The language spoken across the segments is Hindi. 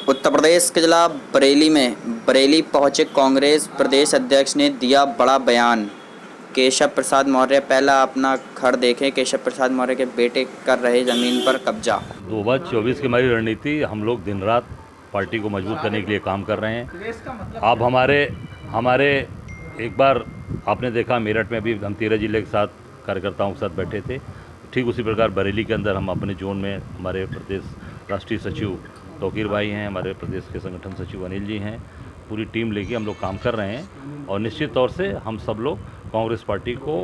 उत्तर प्रदेश के जिला बरेली में बरेली पहुंचे कांग्रेस प्रदेश अध्यक्ष ने दिया बड़ा बयान। केशव प्रसाद मौर्य पहला अपना घर देखें, केशव प्रसाद मौर्य के बेटे कर रहे जमीन पर कब्जा। 2024 की हमारी रणनीति, हम लोग दिन रात पार्टी को मजबूत करने के लिए काम कर रहे हैं। आप हमारे एक बार आपने देखा मेरठ में भी हम 13 जिले के साथ कार्यकर्ताओं के साथ बैठे थे। ठीक उसी प्रकार बरेली के अंदर हम अपने जोन में हमारे प्रदेश राष्ट्रीय सचिव तौकीर भाई हैं, हमारे प्रदेश के संगठन सचिव अनिल जी हैं, पूरी टीम लेके हम लोग काम कर रहे हैं। और निश्चित तौर से हम सब लोग कांग्रेस पार्टी को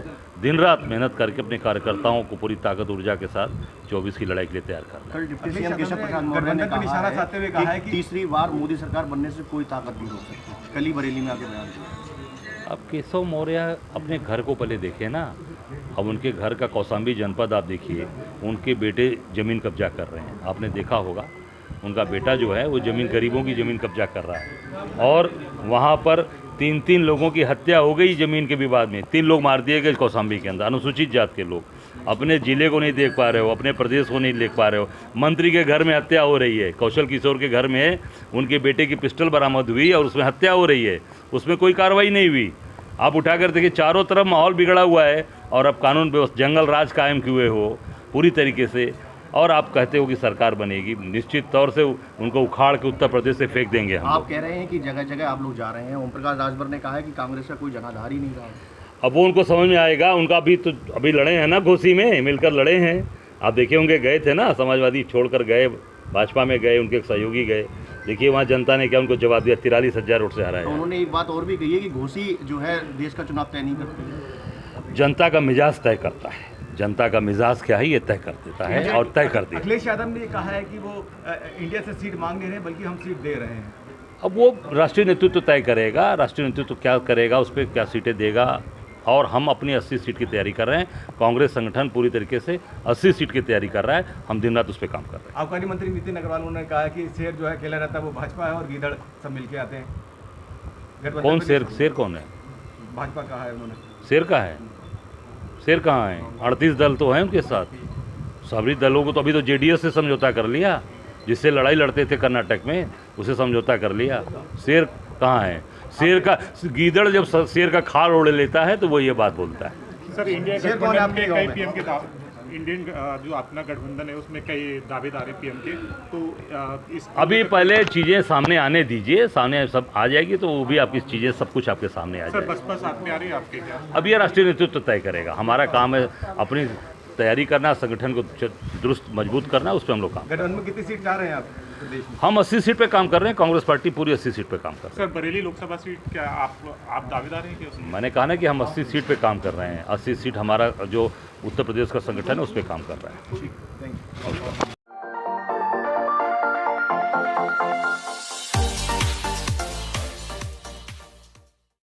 दिन रात मेहनत करके अपने कार्यकर्ताओं को पूरी ताकत ऊर्जा के साथ 24 की लड़ाई के लिए तैयार कर रहे हैं। कल डिप्टी सीएम केशव प्रसाद मौर्य ने कहा है कि तीसरी बार मोदी सरकार बनने से कोई ताकत नहीं रोक सकती। कल ही बरेली में आके बयान दिया। अब केशव मौर्य अपने घर को पहले देखे ना। अब उनके घर का कौशाम्बी जनपद आप देखिए, उनके बेटे ज़मीन कब्जा कर रहे हैं। आपने देखा होगा उनका बेटा जो है वो ज़मीन, गरीबों की ज़मीन कब्जा कर रहा है। और वहाँ पर 3 लोगों की हत्या हो गई ज़मीन के विवाद में। 3 लोग मार दिए गए कौशाम्बी के अंदर, अनुसूचित जात के लोग। अपने ज़िले को नहीं देख पा रहे हो, अपने प्रदेश को नहीं देख पा रहे हो। मंत्री के घर में हत्या हो रही है, कौशल किशोर के घर में उनके बेटे की पिस्टल बरामद हुई और उसमें हत्या हो रही है, उसमें कोई कार्रवाई नहीं हुई। आप उठाकर देखिए, चारों तरफ माहौल बिगड़ा हुआ है और अब कानून व्यवस्था, जंगल राज कायम किए हो पूरी तरीके से। और आप कहते हो कि सरकार बनेगी, निश्चित तौर से उनको उखाड़ के उत्तर प्रदेश से फेंक देंगे हम। आप कह रहे हैं कि जगह जगह आप लोग जा रहे हैं। ओम प्रकाश राजभर ने कहा है कि कांग्रेस का कोई जनाधार ही नहीं रहा। अब वो उनको समझ में आएगा। उनका अभी लड़े हैं ना, घोसी में मिलकर लड़े हैं। आप देखे होंगे, गए थे ना, समाजवादी छोड़कर गए, भाजपा में गए, उनके सहयोगी गए। देखिए वहाँ जनता ने क्या उनको जवाब दिया, 43,000 वोट से हराया। तो उन्होंने एक बात और भी कही है कि घोसी जो है देश का चुनाव तय नहीं करती। जनता का मिजाज तय करता है। जनता का मिजाज क्या है ये तय कर देता है और तय कर देता है। अखिलेश यादव ने कहा है कि वो इंडिया से सीट मांग नहीं रहे बल्कि हम सीट दे रहे हैं। अब वो राष्ट्रीय नेतृत्व तय करेगा, राष्ट्रीय नेतृत्व क्या करेगा, उस पर क्या सीटें देगा। और हम अपनी 80 सीट की तैयारी कर रहे हैं। कांग्रेस संगठन पूरी तरीके से 80 सीट की तैयारी कर रहा है। हम दिन रात उस पर काम कर रहे हैं। आबकारी मंत्री नितिन अग्रवाल ने कहा है कि शेर जो है अकेला रहता है वो भाजपा है और गीदड़ सब मिलके आते हैं। कौन शेर कौन है? भाजपा कहा है उन्होंने। शेर का है? शेर कहाँ है? 38 दल तो हैं उनके साथ। सभी दलों को तो अभी तो जेडीएस से समझौता कर लिया, जिससे लड़ाई लड़ते थे कर्नाटक में, उसे समझौता कर लिया। शेर कहाँ है? शेर का गीदड़ जब शेर का खाल ओढ़ लेता है तो वो ये बात बोलता है। सर, इंडिया गठबंधन में कई पीएम के इंडियन जो अपना गठबंधन है उसमें कई दावेदार है पीएम के, तो इस अभी पहले चीज़ें सामने आने दीजिए, सामने सब आ जाएगी तो वो भी आपकी चीज़ें सब कुछ आपके सामने आ सर, जाएगी। बसपा साथ में आ रही है आपके क्या? अब ये राष्ट्रीय नेतृत्व तय करेगा। हमारा काम है अपनी तैयारी करना, संगठन को दुरुस्त मजबूत करना, उस पर हम लोग काम। गठबंधन में कितनी सीट चाह रहे हैं आप प्रदेश में? हम 80 सीट पे काम कर रहे हैं। कांग्रेस पार्टी पूरी 80 सीट पे काम कर रही है। सर, बरेली लोकसभा सीट क्या आप दावेदार हैं क्या उसमें? मैंने कहा ना कि हम 80 सीट पे काम कर रहे हैं। 80 सीट हमारा जो उत्तर प्रदेश का संगठन है उस पर काम कर रहा है। ठीक, थैंक यू।